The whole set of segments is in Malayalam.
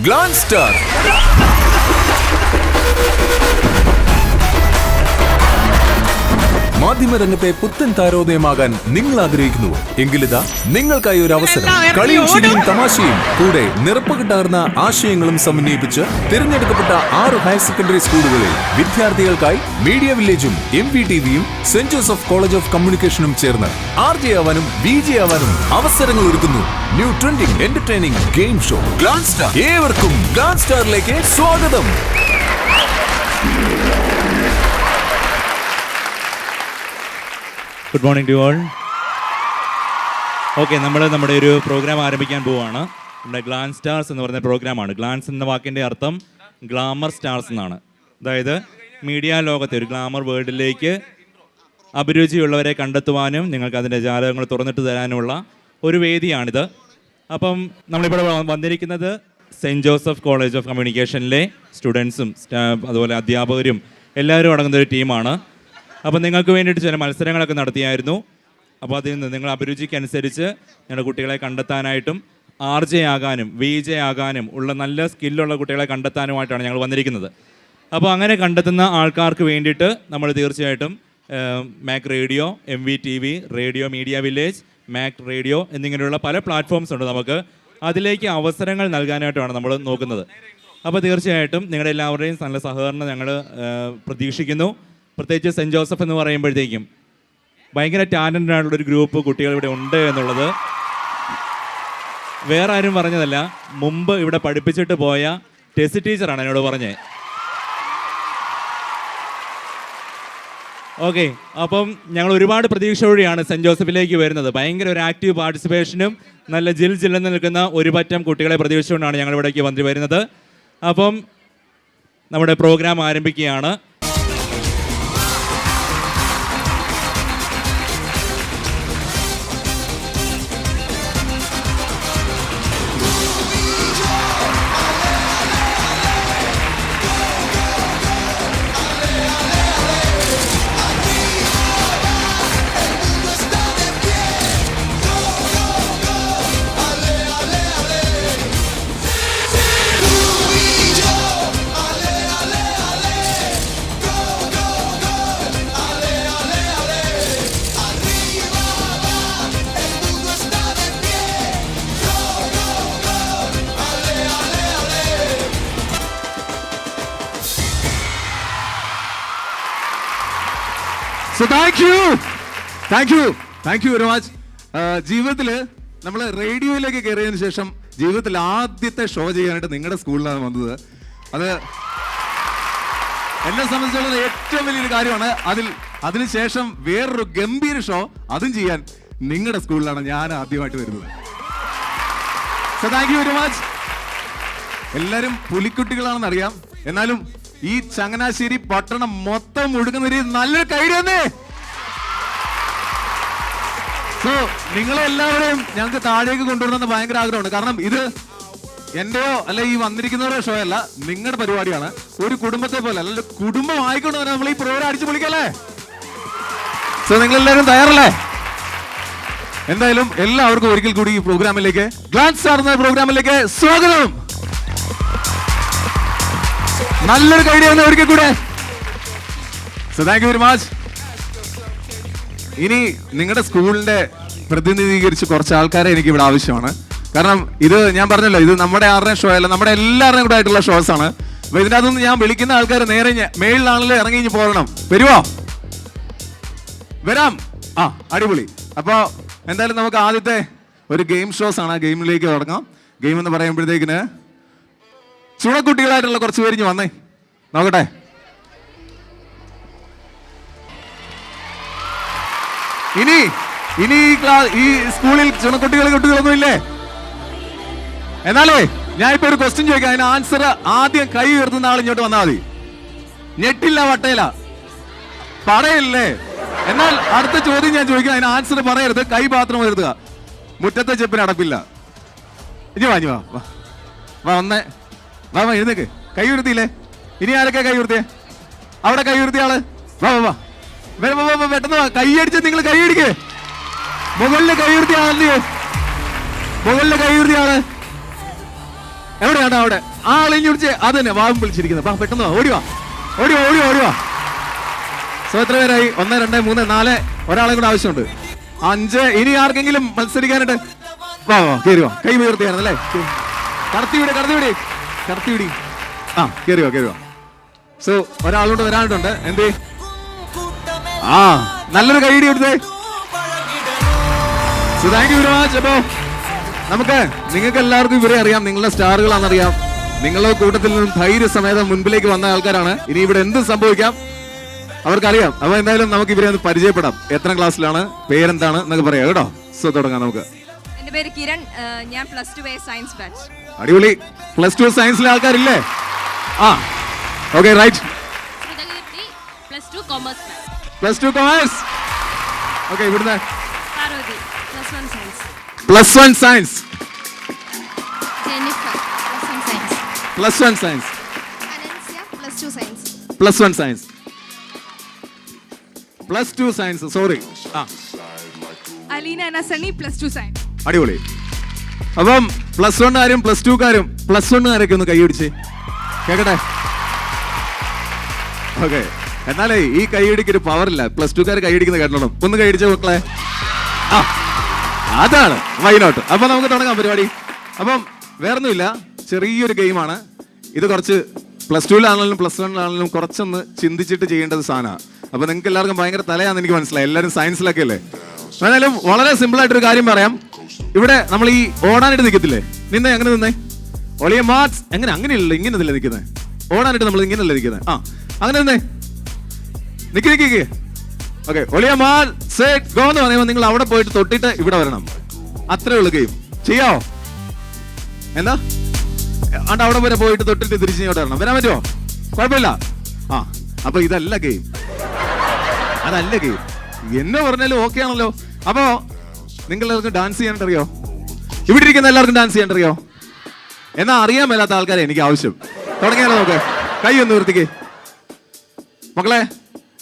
Glance star. മാധ്യമരംഗത്തെ പുത്തൻ താരോദയമാകാൻ നിങ്ങൾ ആഗ്രഹിക്കുന്നു എങ്കിലിതാ നിങ്ങൾക്കായി ഒരു അവസരം. കളിയും ചിരിയും തമാശയും കൂടെ നിറപ്പ് കിട്ടാറുന്ന ആശയങ്ങളും സമന്വയിപ്പിച്ച് തിരഞ്ഞെടുക്കപ്പെട്ട 6 ഹയർ സെക്കൻഡറി സ്കൂളുകളിൽ വിദ്യാർത്ഥികൾക്കായി മീഡിയ വില്ലേജും MVTVയും സെന്റ് ജോസഫ് കോളേജ് ഓഫ് കമ്മ്യൂണിക്കേഷനും ചേർന്ന് RJ ആവാനും VJ ആവാനും അവസരങ്ങൾ ഒരുക്കുന്നു. New trending entertaining game show Glance Star. ഏവർക്കും ഗ്ലാൻസ് സ്റ്റാറിലേക്ക് സ്വാഗതം. Good morning to all. Okay, നമ്മൾ നമ്മുടെ ഒരു പ്രോഗ്രാം ആരംഭിക്കാൻ പോവുകയാണ്. നമ്മുടെ ഗ്ലാൻസ് സ്റ്റാർസ് എന്ന് പറയുന്ന പ്രോഗ്രാമാണ്. ഗ്ലാൻസ് എന്ന വാക്കിൻ്റെ അർത്ഥം ഗ്ലാമർ സ്റ്റാർസ് എന്നാണ്. അതായത് മീഡിയ ലോകത്തെ ഒരു ഗ്ലാമർ വേൾഡിലേക്ക് അഭിരുചിയുള്ളവരെ കണ്ടെത്തുവാനും നിങ്ങൾക്ക് അതിൻ്റെ ജാലകങ്ങൾ തുറന്നിട്ട് തരാനുമുള്ള ഒരു വേദിയാണിത്. അപ്പം നമ്മളിവിടെ വന്നിരിക്കുന്നത് സെൻറ്റ് ജോസഫ് കോളേജ് ഓഫ് കമ്മ്യൂണിക്കേഷനിലെ സ്റ്റുഡൻസും അതുപോലെ അധ്യാപകരും എല്ലാവരും അടങ്ങുന്ന ഒരു ടീമാണ്. അപ്പോൾ നിങ്ങൾക്ക് വേണ്ടിയിട്ട് ചില മത്സരങ്ങളൊക്കെ നടത്തിയായിരുന്നു. അപ്പോൾ അതിൽ നിന്ന് നിങ്ങൾ അഭിരുചിക്കനുസരിച്ച് നിങ്ങളുടെ കുട്ടികളെ കണ്ടെത്താനായിട്ടും RJ ആകാനും VJ ആകാനും ഉള്ള നല്ല സ്കില്ലുള്ള കുട്ടികളെ കണ്ടെത്താനുമായിട്ടാണ് ഞങ്ങൾ വന്നിരിക്കുന്നത്. അപ്പോൾ അങ്ങനെ കണ്ടെത്തുന്ന ആൾക്കാർക്ക് വേണ്ടിയിട്ട് നമ്മൾ തീർച്ചയായിട്ടും Mac radio, MVTV, radio media village, Mac radio എന്നിങ്ങനെയുള്ള പല പ്ലാറ്റ്ഫോംസ് ഉണ്ട്. നമുക്ക് അതിലേക്ക് അവസരങ്ങൾ നൽകാനായിട്ടാണ് നമ്മൾ നോക്കുന്നത്. അപ്പോൾ തീർച്ചയായിട്ടും നിങ്ങളുടെ എല്ലാവരുടെയും നല്ല സഹകരണം ഞങ്ങൾ പ്രതീക്ഷിക്കുന്നു. പ്രത്യേകിച്ച് സെൻറ്റ് ജോസഫ് എന്ന് പറയുമ്പോഴത്തേക്കും ഭയങ്കര ടാലൻ്റഡ് ആയിട്ടുള്ളൊരു ഗ്രൂപ്പ് കുട്ടികൾ ഇവിടെ ഉണ്ട് എന്നുള്ളത് വേറെ ആരും പറഞ്ഞതല്ല, മുമ്പ് ഇവിടെ പഠിപ്പിച്ചിട്ട് പോയ ടെസി ടീച്ചറാണ് എന്നോട് പറഞ്ഞത്. ഓക്കെ, അപ്പം ഞങ്ങൾ ഒരുപാട് പ്രതീക്ഷയോടെയാണ് സെൻറ്റ് ജോസഫിലേക്ക് വരുന്നത്. ഭയങ്കര ഒരു ആക്റ്റീവ് പാർട്ടിസിപ്പേഷനും നല്ല ജില്ലെന്ന് നിൽക്കുന്ന ഒരു പറ്റം കുട്ടികളെ പ്രതീക്ഷിച്ചുകൊണ്ടാണ് ഞങ്ങൾ ഇവിടേക്ക് വന്നു വരുന്നത്. അപ്പം നമ്മുടെ പ്രോഗ്രാം ആരംഭിക്കുകയാണ്. So thank you very much. ജീവിതത്തിൽ നമ്മൾ റേഡിയോയിലേക്ക് കയറിയതിന് ശേഷം ജീവിതത്തിൽ ആദ്യത്തെ ഷോ ചെയ്യാനായിട്ട് നിങ്ങളുടെ സ്കൂളിലാണ് വന്നത്. അത് എന്നെ സംബന്ധിച്ചിടത്തോളം ഏറ്റവും വലിയൊരു കാര്യമാണ്. അതിനുശേഷം വേറൊരു ഗംഭീര ഷോ അതും ചെയ്യാൻ നിങ്ങളുടെ സ്കൂളിലാണ് ഞാൻ ആദ്യമായിട്ട് വരുന്നത്. So thank you very much. എല്ലാവരും പുലിക്കുട്ടികളാണെന്ന് അറിയാം, എന്നാലും ഈ ചങ്ങനാശ്ശേരി പട്ടണം മൊത്തം ഒഴുകുന്ന ഒരു നല്ലൊരു കൈഡേ. സോ നിങ്ങളെല്ലാവരെയും ഞങ്ങൾക്ക് താഴേക്ക് കൊണ്ടുവരണമെന്ന് ഭയങ്കര ആഗ്രഹമുണ്ട്. കാരണം ഇത് എന്റെയോ അല്ല ഈ വന്നിരിക്കുന്നവരുടെ ഷോ അല്ല, നിങ്ങളുടെ പരിപാടിയാണ്. ഒരു കുടുംബത്തെ പോലെ അല്ല, കുടുംബം ആയിക്കൊണ്ട് തന്നെ നമ്മൾ ഈ പ്രോഗ്രാം അടിച്ചു പൊളിക്കല്ലേ. സോ നിങ്ങളെല്ലാവരും തയ്യാറല്ലേ? എന്തായാലും എല്ലാവർക്കും ഒരിക്കൽ കൂടി ഈ പ്രോഗ്രാമിലേക്ക്, ഗ്ലാൻസ് സ്റ്റാർ എന്ന പ്രോഗ്രാമിലേക്ക് സ്വാഗതം. നല്ലൊരു കൈഡിയാണ് ഒരിക്കൽ കൂടെ. So thank you very much. ഇനി നിങ്ങളുടെ സ്കൂളിന്റെ പ്രതിനിധീകരിച്ച് കുറച്ച് ആൾക്കാരെ എനിക്ക് ഇവിടെ ആവശ്യമാണ്. കാരണം ഇത് ഞാൻ പറഞ്ഞല്ലോ, ഇത് നമ്മുടെ ആരുടെയും ഷോ അല്ല, നമ്മുടെ എല്ലാവരുടെയും കൂടെ ആയിട്ടുള്ള ഷോസ് ആണ്. അപ്പൊ ഇതിൻ്റെ അകത്തുനിന്ന് ഞാൻ വിളിക്കുന്ന ആൾക്കാർ നേരെ മേളിലാണല്ലോ ഇറങ്ങി പോകണം. വരുവോ? വരാം. ആ, അടിപൊളി. അപ്പോൾ എന്തായാലും നമുക്ക് ആദ്യത്തെ ഒരു ഗെയിം ഷോസ് ആണ്. ആ ഗെയിമിലേക്ക് തുടങ്ങാം. ഗെയിം എന്ന് പറയുമ്പോഴത്തേക്കിന് ചുണക്കുട്ടികളായിട്ടുള്ള കുറച്ച് പേര് വന്നേ, നോക്കട്ടെ. ഇനി ഈ സ്കൂളിൽ കുട്ടികളൊന്നും ഇല്ലേ? എന്നാലേ ഞാൻ ഇപ്പൊ ഒരു ക്വസ്റ്റ്യൻ ചോദിക്കാം, അതിന് ആൻസർ ആദ്യം കൈ ഉയർത്തുന്ന ആൾ ഇങ്ങോട്ട് വന്നാൽ മതി. ഞെട്ടില്ല, വട്ടയില, പറയില്ലേ? എന്നാൽ അടുത്ത ചോദ്യം ഞാൻ ചോദിക്കാം, അതിന് ആൻസർ പറയരുത്, കൈ മാത്രം ഉയർത്തുക. മുറ്റത്തെ ചെപ്പിന് അടപ്പില്ല. ഇനി വാ വന്നേ, വാ എഴുന്നേക്ക്. കൈ ഉയർത്തിയില്ലേ? ഇനി ആരൊക്കെ കൈ ഉയർത്തിയേ? അവിടെ കൈ ഉയർത്തിയ ആള് വാ പെട്ടെന്ന് കൈ അടിച്ച് നിങ്ങൾ കൈ അടിക്കേ. മുകളിലെ കൈ ഉയർത്തിയ ആളല്ലേ? മുകളിലെ കൈ ഉയർത്തിയ ആള് എവിടെയാണ് അവിടെ ആളിഞ്ഞു പിടിച്ച് അത് തന്നെ വാവും വിളിച്ചിരിക്കുന്നത്. പെട്ടെന്ന് വാ, ഓടിവാ ഓടിവാ ഓടിവാ ഓടിവാ. സോ എത്ര പേരായി? 1 2 3 4 ഒരാളെ കൂടെ ആവശ്യമുണ്ട്. 5. ഇനി ആർക്കെങ്കിലും മത്സരിക്കാനായിട്ട് വാ വാ കയറി വാ. കൈ ഉയർത്തിയാണല്ലേ? കടത്തിവിടി. ആ കയറി വാ. സോ ഒരാളോട് വരാനിട്ടുണ്ട്. എന്തേ നല്ലൊരു കൈയടി കൊടുത്തേ. So thank you very much. അപ്പോ നമുക്ക് നിങ്ങൾക്ക് എല്ലാവർക്കും ഇവരെ അറിയാം, നിങ്ങളുടെ സ്റ്റാറുകളാണെന്നറിയാം. നിങ്ങളുടെ കൂട്ടത്തിൽ നിന്നും ധൈര്യസമേതം മുൻപിലേക്ക് വന്ന ആൾക്കാരാണ്. ഇനി ഇവിടെ എന്ത് സംഭവിക്കാം അവർക്കറിയാം. അപ്പൊ എന്തായാലും നമുക്ക് ഇവരെ ഒന്ന് പരിചയപ്പെടാം. എത്ര ക്ലാസ്സിലാണ്, പേരെന്താണ് എന്നൊക്കെ പറയാം കേട്ടോ. സോ തുടങ്ങാം നമുക്ക്. എന്റെ പേര് കിരൺ, ഞാൻ +2 സയൻസ് ബാച്ച്. അടിപൊളി. +2 സയൻസിലെ ആൾക്കാരില്ലേ? Okay right. +2 commerce batch. +2 commerce. Okay ഇവിടുന്ന് Parvathy +1 science. +1 science. Jennifer +1 science. +1 science. അനൻസ്യ +2 science. +1 science. +2 science. Sorry. Aleena നസണി +2 സയൻസ്. അടിപൊളി. അപ്പം +1 കാരും +2 കാരും +1 കാരൊക്കെ ഒന്ന് കൈയടിച്ച് കേക്കട്ടെ. ഓക്കെ എന്നാലേ ഈ കൈയടിക്ക് ഒരു പവർ ഇല്ല. +2 കാര് കൈയടിക്കുന്നത് കേട്ടോളും. ഒന്ന് കൈയടിച്ച മക്കളെ. അതാണ് വൈനോട്ട്. അപ്പൊ നമുക്ക് തുടങ്ങാം പരിപാടി. അപ്പം വേറൊന്നുമില്ല, ചെറിയൊരു ഗെയിമാണ് ഇത്. കുറച്ച് +2-ലാണെങ്കിലും +1-ലാണെങ്കിലും കുറച്ചൊന്ന് ചിന്തിച്ചിട്ട് ചെയ്യേണ്ടത് സാധനമാണ്. അപ്പൊ നിങ്ങൾക്ക് എല്ലാവർക്കും ഭയങ്കര തലയാണെന്ന് എനിക്ക് മനസ്സിലായി. എല്ലാവരും സയൻസിലൊക്കെ അല്ലേ. എന്നാലും വളരെ സിമ്പിൾ ആയിട്ടൊരു കാര്യം പറയാം. ഇവിടെ നമ്മൾ ഈ ഓടാനായിട്ട് നിൽക്കത്തില്ലേ, നിന്നെ അങ്ങനെ നിന്നേ. ഒളിയ മാർക്സ് എങ്ങനെ അങ്ങനെയല്ലോ, ഇങ്ങനല്ലേ നിൽക്കുന്നത്. ഓടാനായിട്ട് നമ്മൾ ഇങ്ങനല്ലേ നിൽക്കുന്നത്. അങ്ങനെ നിന്നേ. നിക്ക്. ഓക്കെ ഒളിയ മാർ സെറ്റ് ഗോ എന്ന് പറയുമ്പോൾ നിങ്ങൾ അവിടെ പോയിട്ട് തൊട്ടിട്ട് ഇവിടെ വരണം. അത്രേ ഉള്ളൂ ഗെയിം. ചെയ്യാവോ? എന്താ അവിടെ വരെ പോയിട്ട് തൊട്ടിട്ട് തിരിച്ച് ഇങ്ങോട്ട് വരണം. വരാൻ പറ്റുമോ? കുഴപ്പമില്ല. അപ്പൊ ഇതല്ല ഗെയിം, അതല്ല ഗെയിം. എന്നെ പറഞ്ഞാലും ഓക്കെ ആണല്ലോ. അപ്പോ നിങ്ങൾ എല്ലാവർക്കും ഡാൻസ് ചെയ്യാനായിട്ട് അറിയോ? ഇവിടെ ഇരിക്കുന്ന എല്ലാവർക്കും ഡാൻസ് ചെയ്യാൻ അറിയോ? എന്നാ അറിയാൻ മേലാത്ത ആൾക്കാരെ എനിക്ക് ആവശ്യം. തുടങ്ങിയാലോ നമുക്ക്? കൈ ഒന്ന് നിർത്തിക്കേ മക്കളെ.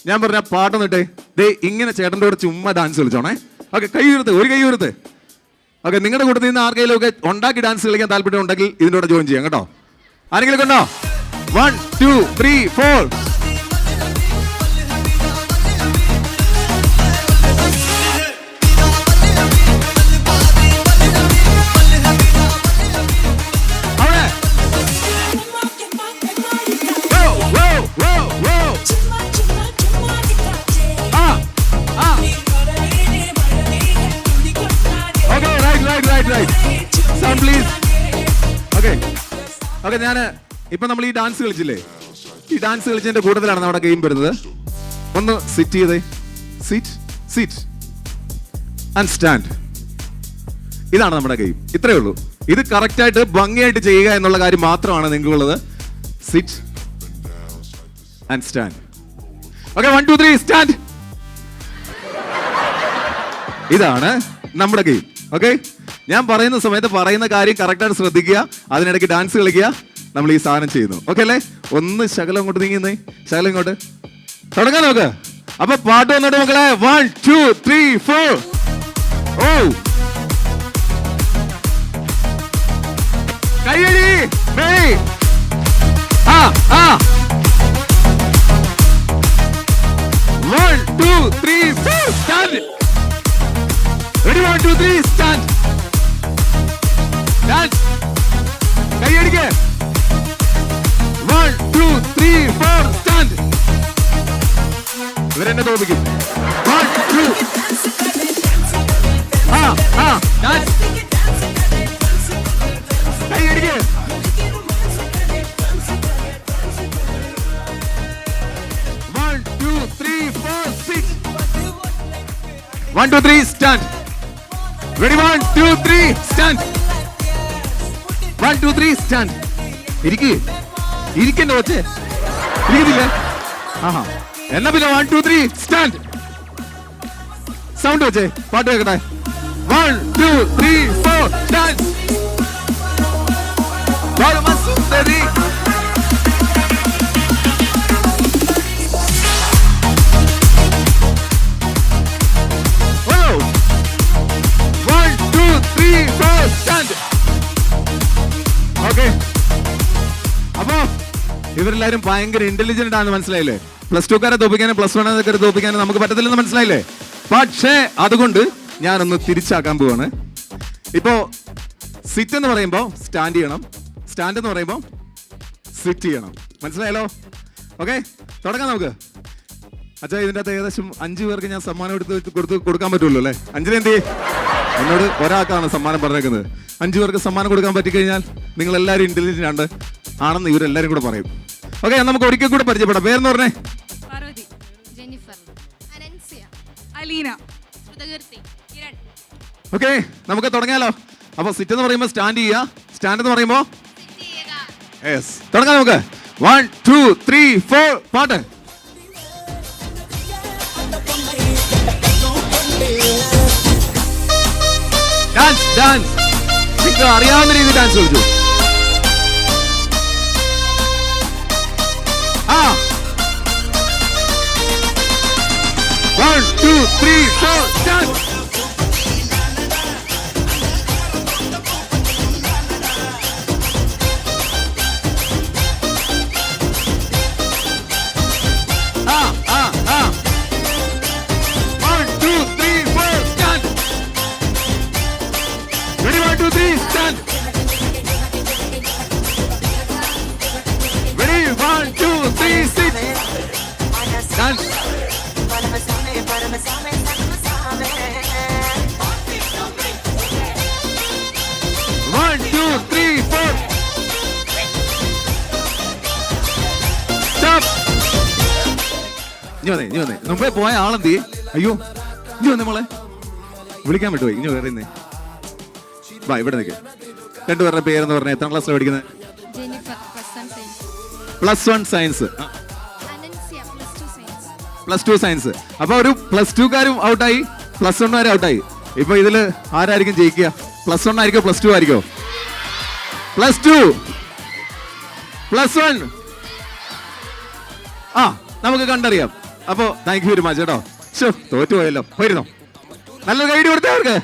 ഞാൻ പറഞ്ഞ പാട്ടൊന്നിട്ടേ. ദേ ഇങ്ങനെ ചേട്ടൻ്റെ കൂടെ ചുമ്മാ ഡാൻസ് കളിച്ചോണേ. ഓക്കെ കൈ ഉയർത്ത്, ഒരു കൈ ഉയർത്ത്. ഓക്കെ നിങ്ങളുടെ കൂട്ടത്തിൽ നിന്ന് ആർക്കെങ്കിലും ഒക്കെ ഉണ്ടാക്കി ഡാൻസ് കളിക്കാൻ താല്പര്യം ഉണ്ടെങ്കിൽ ഇതിൻ്റെ കൂടെ ജോയിൻ ചെയ്യാം കേട്ടോ. ആരെങ്കിലും ഉണ്ടോ? 1 2 3 4. ഓക്കെ ഞാൻ ഇപ്പൊ നമ്മൾ ഈ ഡാൻസ് കളിച്ചില്ലേ, ഈ ഡാൻസ് കളിച്ചതിന്റെ കൂട്ടത്തിലാണ് നമ്മുടെ ഗെയിം വരുന്നത്. ഒന്ന് സിറ്റ് ചെയ്തേ. Sit and stand. ഇതാണ് നമ്മുടെ ഗെയിം. ഇത്രയേ ഉള്ളൂ. ഇത് കറക്റ്റ് ആയിട്ട് ഭംഗിയായിട്ട് ചെയ്യുക എന്നുള്ള കാര്യം മാത്രമാണ് നിങ്ങൾക്കുള്ളത്. Sit and stand. Okay 1 2 3 stand. ഇതാണ് നമ്മുടെ ഗെയിം. ഓക്കെ ഞാൻ പറയുന്ന സമയത്ത് പറയുന്ന കാര്യം കറക്റ്റായിട്ട് ശ്രദ്ധിക്കുക. അതിനിടയ്ക്ക് ഡാൻസ് കളിക്കുക. നമ്മൾ ഈ സാധനം ചെയ്യുന്നു. ഓക്കെ അല്ലേ? ഒന്ന് ശകലം അങ്ങോട്ട് നീങ്ങുന്നേ. ശകലം ഇങ്ങോട്ട് തുടങ്ങാൻ നോക്ക്. അപ്പൊ പാട്ട് വന്നിട്ട് മക്കളെ 1 2 3 4. കയ്യടി. 1 2 3 4 stand. Ready 1 2 3 stand. Dance. കൈയടിക്ക്. 1 2 3 4 stand. ഇവരെന്നെ തോപ്പിക്കും. 1 2. Dance. കൈയടിക്ക്. 1 2 3 4 6. 1 2 3 stand. Ready 1 2 3 stand. 1 2 3 stand. ഇരിക്കണ്ട കൊച്ചേ. ഇരിക്കുന്നില്ലേ? എന്നാ പിന്നെ 1 2 3 സ്റ്റാൻഡ്. സൗണ്ട് വെച്ചേ പാട്ട് കേൾക്കട്ടെ. 1 2 3 4 ഡാൻസ്. സുന്ദരി. Stand. Okay. ഇവരെല്ലാരും ഭയങ്കര ഇന്റലിജന്റ് ആണെന്ന് മനസ്സിലായില്ലേ? +2കാരെ തോപ്പിക്കാനും +1കാരെ തോപ്പിക്കാനും നമുക്ക് പറ്റത്തില്ലെന്ന് മനസ്സിലായില്ലേ? പക്ഷേ അതുകൊണ്ട് ഞാനൊന്ന് തിരിച്ചാക്കാൻ പോവാണ്. ഇപ്പോ സിറ്റ് എന്ന് പറയുമ്പോൾ സ്റ്റാൻഡ് ചെയ്യണം, സ്റ്റാൻഡ് എന്ന് പറയുമ്പോൾ സിറ്റ് ചെയ്യണം. മനസ്സിലായല്ലോ? ഓക്കെ, തുടങ്ങാം നമുക്ക്. അച്ഛാ, ഇതിൻ്റെ അകത്ത് ഏകദേശം 5 പേർക്ക് ഞാൻ സമ്മാനം കൊടുക്കാൻ പറ്റുള്ളൂ അല്ലേ? 5 എന്ത് ചെയ്യും? എന്നോട് ഒരാൾക്കാണ് സമ്മാനം പറഞ്ഞേക്കുന്നത്. 5 പേർക്ക് സമ്മാനം കൊടുക്കാൻ പറ്റിക്കഴിഞ്ഞാൽ നിങ്ങൾ എല്ലാവരും ഇന്റലിജന്റ് ആണെന്ന് ഇവരെല്ലാവരും കൂടെ പറയും. ഓക്കെ, നമുക്ക് ഒരിക്കൽ കൂടെ പരിചയപ്പെടാം. പേരെന്ന് പറഞ്ഞേ? പാർവതി, ജെന്നിഫർ, അനൻസിയ, അലീന, ശ്രുതകീർത്തി, കിരൺ. ഓക്കെ, നമുക്ക് തുടങ്ങിയാലോ? അപ്പൊ സിറ്റ് എന്ന് പറയുമ്പോൾ സ്റ്റാൻഡ് ചെയ്യുക, സ്റ്റാൻഡ് എന്ന് പറയുമ്പോൾ യെസ്, തുടങ്ങാം നമുക്ക്. 1 2 3 4 പാട്ട്. ഡാൻസ് ഡാൻസ് നിങ്ങൾക്ക് അറിയാവുന്ന രീതിയിൽ ഡാൻസ് കളിച്ചു. ആ 1 2 3 4 ഡാൻസ്. മുമ്പേ പോയ ആളെന്തി? അയ്യോ, ഇനി വന്നേ മോളെ, വിളിക്കാൻ വിട്ടുപോയി. ഇനി വേറെ വാ, ഇവിടെ നിൽക്കുക. 2 പേരുടെ പേരെന്ന് പറഞ്ഞാൽ എത്രാം ക്ലാസ്സിലാണ് പഠിക്കുന്നത്? Jennifer, +1 +1 science. സയൻസ്. അനൻസിയ, +2 സയൻസ്. അപ്പൊ ഒരു +2കാരും ഔട്ടായി, +1കാരും ഔട്ടായി. ഇപ്പൊ ഇതില് ആരായിരിക്കും ജയിക്കുക? +1 ആയിരിക്കോ +2 ആയിരിക്കോ? +2 +1. ആ, നമുക്ക് കണ്ടറിയാം. അപ്പോ താങ്ക് യു വെരി മച്ച് കേട്ടോ. തോറ്റുപോയല്ലോ, പോയിരുന്നോ? നല്ലൊരു ഗൈഡ് കൊടുത്തേ അവർക്ക്.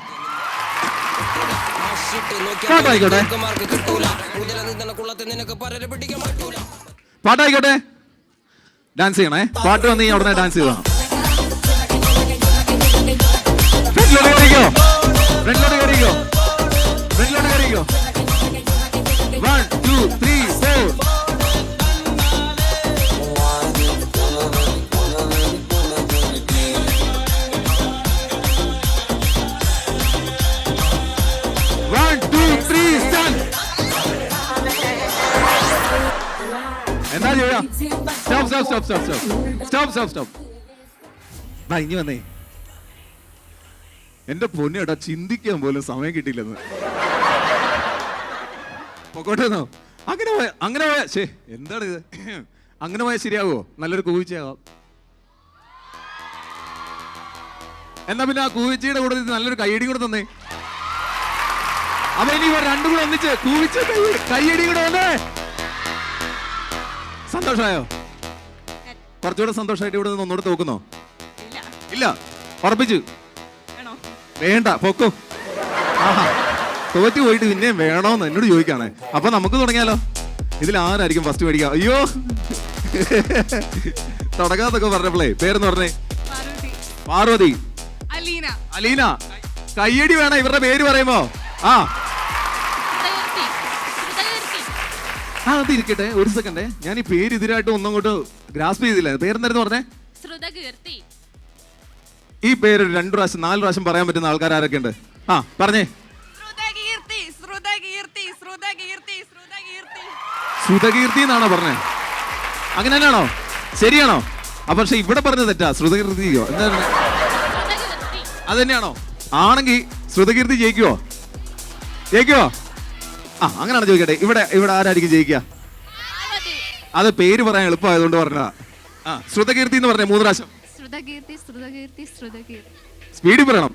പാട്ടായിക്കോട്ടെ, പാട്ടായിക്കോട്ടെ. ഡാൻസ് ചെയ്യണേ. പാട്ട് വന്ന് കഴിഞ്ഞാൽ ഉടനെ ഡാൻസ് ചെയ്യണം. ഫ്രണ്ടിലോട്ട് കയറിക്കോ, ഫ്രണ്ടിലോട്ട് കയറിക്കോ, ഫ്രണ്ടിലോട്ട് കയറിക്കോ. 1 2 3 4. എന്താ ചെയ്യാ? സ്റ്റോപ്പ്. ഇനി വന്നേ. എന്റെ പൊന്നേട്ടാ, ചിന്തിക്കാൻ പോലും സമയം കിട്ടിയില്ലെന്ന്. പൊക്കോട്ടെന്നോ? അങ്ങനെ പോയ ശേ, എന്താണ് ഇത്? അങ്ങനെ പോയാൽ ശരിയാവോ? നല്ലൊരു കൂവിച്ചയാവാം. എന്നാ പിന്നെ ആ കൂവിച്ചയുടെ കൂടെ നല്ലൊരു കയ്യടി കൂടെ തന്നേ. അപ്പൊ ഇനി 2 കൂടെ ഒന്നിച്ച് കൂവിച്ച കയ്യടി കൂടെ വന്നേ. സന്തോഷമായോ? കുറച്ചുകൂടെ സന്തോഷമായിട്ട് ഇവിടെ നിന്ന് ഒന്നുകൂടെ തോക്കുന്നോ? ഇല്ല, ഉറപ്പിച്ചു വേണ്ട, പൊക്കോ. ആഹാ, തോറ്റു പോയിട്ട് പിന്നെയും വേണോന്ന് എന്നോട് ചോദിക്കാണ്. അപ്പൊ നമുക്ക് തുടങ്ങിയാലോ? ഇതിൽ ആരായിരിക്കും ഫസ്റ്റ് മേടിക്കുക? അയ്യോ, തുടങ്ങാന്നൊക്കെ പറഞ്ഞപ്പോളേ പേരെന്ന് പറഞ്ഞേ? പാർവതി, അലീന. കയ്യടി വേണം ഇവരുടെ പേര് പറയുമ്പോ. ആ, അതിരിക്കട്ടെ, ഒരു സെക്കൻഡ്. ഞാൻ ഈ പേര് ഇതിനായിട്ട് ഒന്നും അങ്ങോട്ട് ഗ്രാസ്പ് ചെയ്തില്ല. പേരെന്തായിരുന്നു പറഞ്ഞേ? ശ്രുതകീർത്തി. ഈ പേര് 2 പ്രാവശ്യം 4 പ്രാവശ്യം പറയാൻ പറ്റുന്ന ആൾക്കാർ ആരൊക്കെ ഉണ്ട്? ആ, പറഞ്ഞേ. ശ്രുതകീർത്തി എന്നാണോ പറഞ്ഞേ? അങ്ങനെ തന്നെയാണോ? ശരിയാണോ? അപ്പൊ പക്ഷെ ഇവിടെ പറഞ്ഞത് തെറ്റാ. ശ്രുതകീർത്തിയോ എന്താ? അത് തന്നെയാണോ? ആണെങ്കിൽ ശ്രുതകീർത്തി ജയിക്കുവോ? ആ, അങ്ങനെയാണ് ചോദിക്കട്ടെ. ഇവിടെ ആരായിരിക്കും ജയിക്കുക? അത് പേര് പറയാൻ എളുപ്പമായതുകൊണ്ട് പറഞ്ഞതാ. ആ, ശ്രുതകീർത്തി എന്ന് പറഞ്ഞേ 3 പ്രാവശ്യം. സ്പീഡിൽ പറയണം.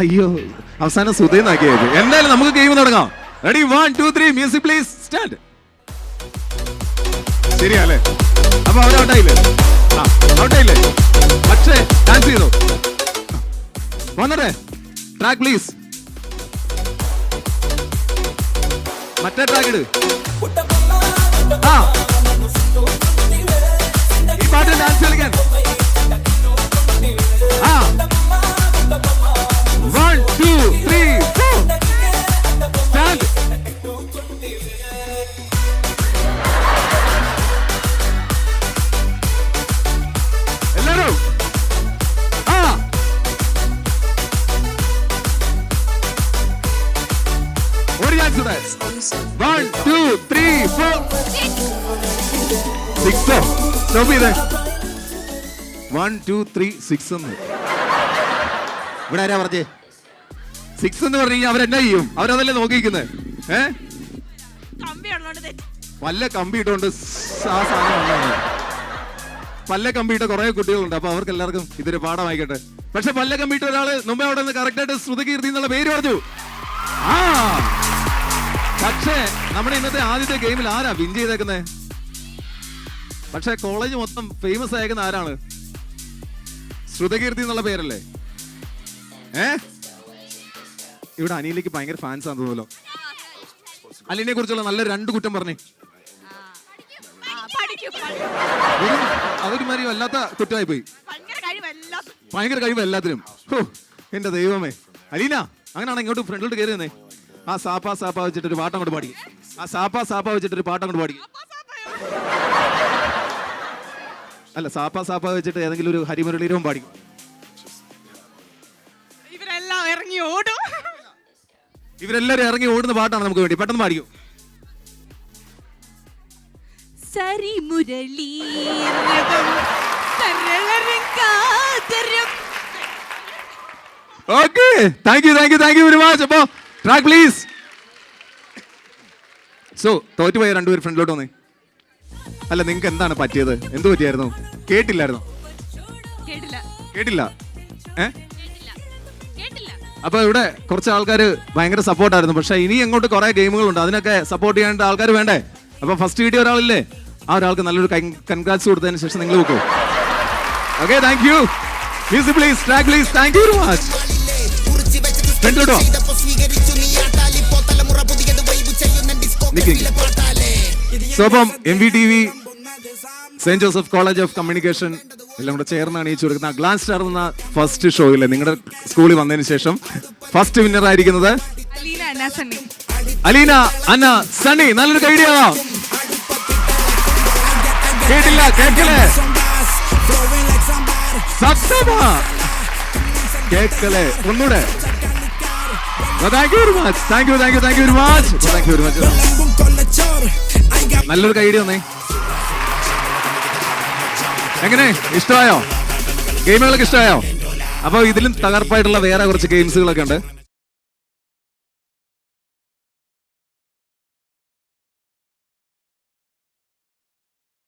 അയ്യോ, അവസാനം സുധേന്നാക്കിയത്. എന്തായാലും നമുക്ക് ഗെയിം തുടങ്ങാം. റെഡി? 1 2 3 music please, start. ശരിയല്ലേ? അപ്പൊ അവർ ഔട്ടായില്ലേ? ആ, ഔട്ടായില്ലേ? പക്ഷേ ഡാൻസ് ചെയ്തോ? വന്നട്ടെ, ട്രാക്ക് പ്ലീസ്. മറ്റേ ട്രാക്ക് ഇട്. ആ ഈ പാട്ടിൽ ഡാൻസ് കളിക്കാൻ ആ 1 2 3 4 സ്റ്റാർട്ട്. എല്ലാരും ആ ഒരു ചാൻസ് കൂടെ 1 2 3 4 6 സ്റ്റോപ്പ് ചെയ്തേ 1 2 3 6 എന്ന് ഇവിടെ ആരാ പറഞ്ഞേ 6 എന്ന് പറഞ്ഞു കഴിഞ്ഞാൽ അവരെന്നാ ചെയ്യും? അവരതല്ലേ നോക്കിയിരിക്കുന്നത്. പല്ല കമ്പി ഇട്ടുകൊണ്ട് ആ സാധനം വന്നതാണ്. പല്ല കമ്പിയിട്ട കുറെ കുട്ടികളുണ്ട്. അപ്പൊ അവർക്ക് എല്ലാവർക്കും ഇതൊരു പാഠമായിക്കട്ടെ. പക്ഷെ പല്ല കമ്പിയിട്ട ഒരാള് മുമ്പേ അവിടെ നിന്ന് കറക്റ്റ് ആയിട്ട് ശ്രുതകീർത്തി എന്നുള്ള പേര് പറഞ്ഞു. ആ പക്ഷേ നമ്മുടെ ഇന്നത്തെ ആദ്യത്തെ ഗെയിമിൽ ആരാ വിൻ ചെയ്തേക്കുന്നേ? പക്ഷെ കോളേജ് മൊത്തം ഫേമസ് ആയേക്കുന്ന ആരാണ്? ശ്രുതകീർത്തി എന്നുള്ള പേരല്ലേ? ഇവിടെ അനിലേക്ക് ഭയങ്കര ഫാൻസ് ആണെന്ന് തോന്നുമല്ലോ. അലീനെ കുറിച്ചുള്ള നല്ല 2 കുറ്റം പറഞ്ഞേ. അതൊരുമാതിരി വല്ലാത്ത കുറ്റമായി പോയി. ഭയങ്കര കഴിവ് എല്ലാത്തിനും. എന്റെ ദൈവമേ. അലീന അങ്ങനെയാണ് ഇങ്ങോട്ട് ഫ്രണ്ടിലോട്ട് കയറി തന്നെ. ആ സാപ്പാ സാപ്പാ വെച്ചിട്ട് ഒരു പാട്ട് അങ്ങോട്ട് പാടി. ആ സാപ്പാ സാപ്പാ വെച്ചിട്ട് ഒരു പാട്ട് അങ്ങോട്ട് പാടി. അല്ല സാപ്പാ സാപ്പാ വെച്ചിട്ട് ഏതെങ്കിലും ഒരു ഹരിമുരളീരവും പാടി. ഇവരെല്ലാരും ഇറങ്ങി ഓടുന്ന പാട്ടാണ് നമുക്ക് വേണ്ടി. പെട്ടെന്ന് പാടിക്കൂ. Okay thank you very much. അപ്പോ ട്രാക്ക് പ്ലീസ്. സോ തോറ്റുപോയ 2 പേര് ഫ്രണ്ടിലോട്ട് വന്നേ. അല്ല നിങ്ങൾക്ക് എന്താണ് പറ്റിയത്? എന്ത് പറ്റിയായിരുന്നു? കേട്ടില്ലായിരുന്നു? കേട്ടില്ല. അപ്പൊ ഇവിടെ കുറച്ച് ആൾക്കാർ ഭയങ്കര സപ്പോർട്ടായിരുന്നു. പക്ഷെ ഇനി അങ്ങോട്ട് കുറെ ഗെയിമുകളുണ്ട്. അതിനൊക്കെ സപ്പോർട്ട് ചെയ്യാൻ ആൾക്കാർ വേണ്ടേ? അപ്പൊ ഫസ്റ്റ് വീഡിയോ ഒരാളില്ലേ, ആ ഒരാൾക്ക് നല്ലൊരു കൺഗ്രാറ്റ്സ് കൊടുത്തതിന് ശേഷം നിങ്ങൾ നോക്കൂ. Okay thank you. Music please. Track please. Thank you very much. ഫ്രണ്ടിലോട്ടോ. സോ അപ്പം MVTV Saint Joseph college of communication എല്ലാം കൂടെ ചേർന്നാണ് ഈ ചുരുക്കുന്ന ഗ്ലാൻസ് സ്റ്റാർ എന്ന ഫസ്റ്റ് ഷോയിലെ നിങ്ങളുടെ സ്കൂളിൽ വന്നതിന് ശേഷം ഫസ്റ്റ് വിന്നർ ആയിരിക്കുന്നത് അലീന അന്ന സണ്ണി. നല്ലൊരു കൈഡിയാണോ? കേട്ടില്ല കേൾക്കലേ സത്യമാ കേൾക്കലേ ഒന്നൂടെ. Thank you very much. Thank you very much. നല്ലൊരു കൈഡി വന്നേ. എങ്ങനെ ഇഷ്ടമായോ? ഗെയിമുകളൊക്കെ ഇഷ്ടമായോ? അപ്പോൾ ഇതിലും തകർപ്പായിട്ടുള്ള വേറെ കുറച്ച് ഗെയിംസുകളൊക്കെ ഉണ്ട്.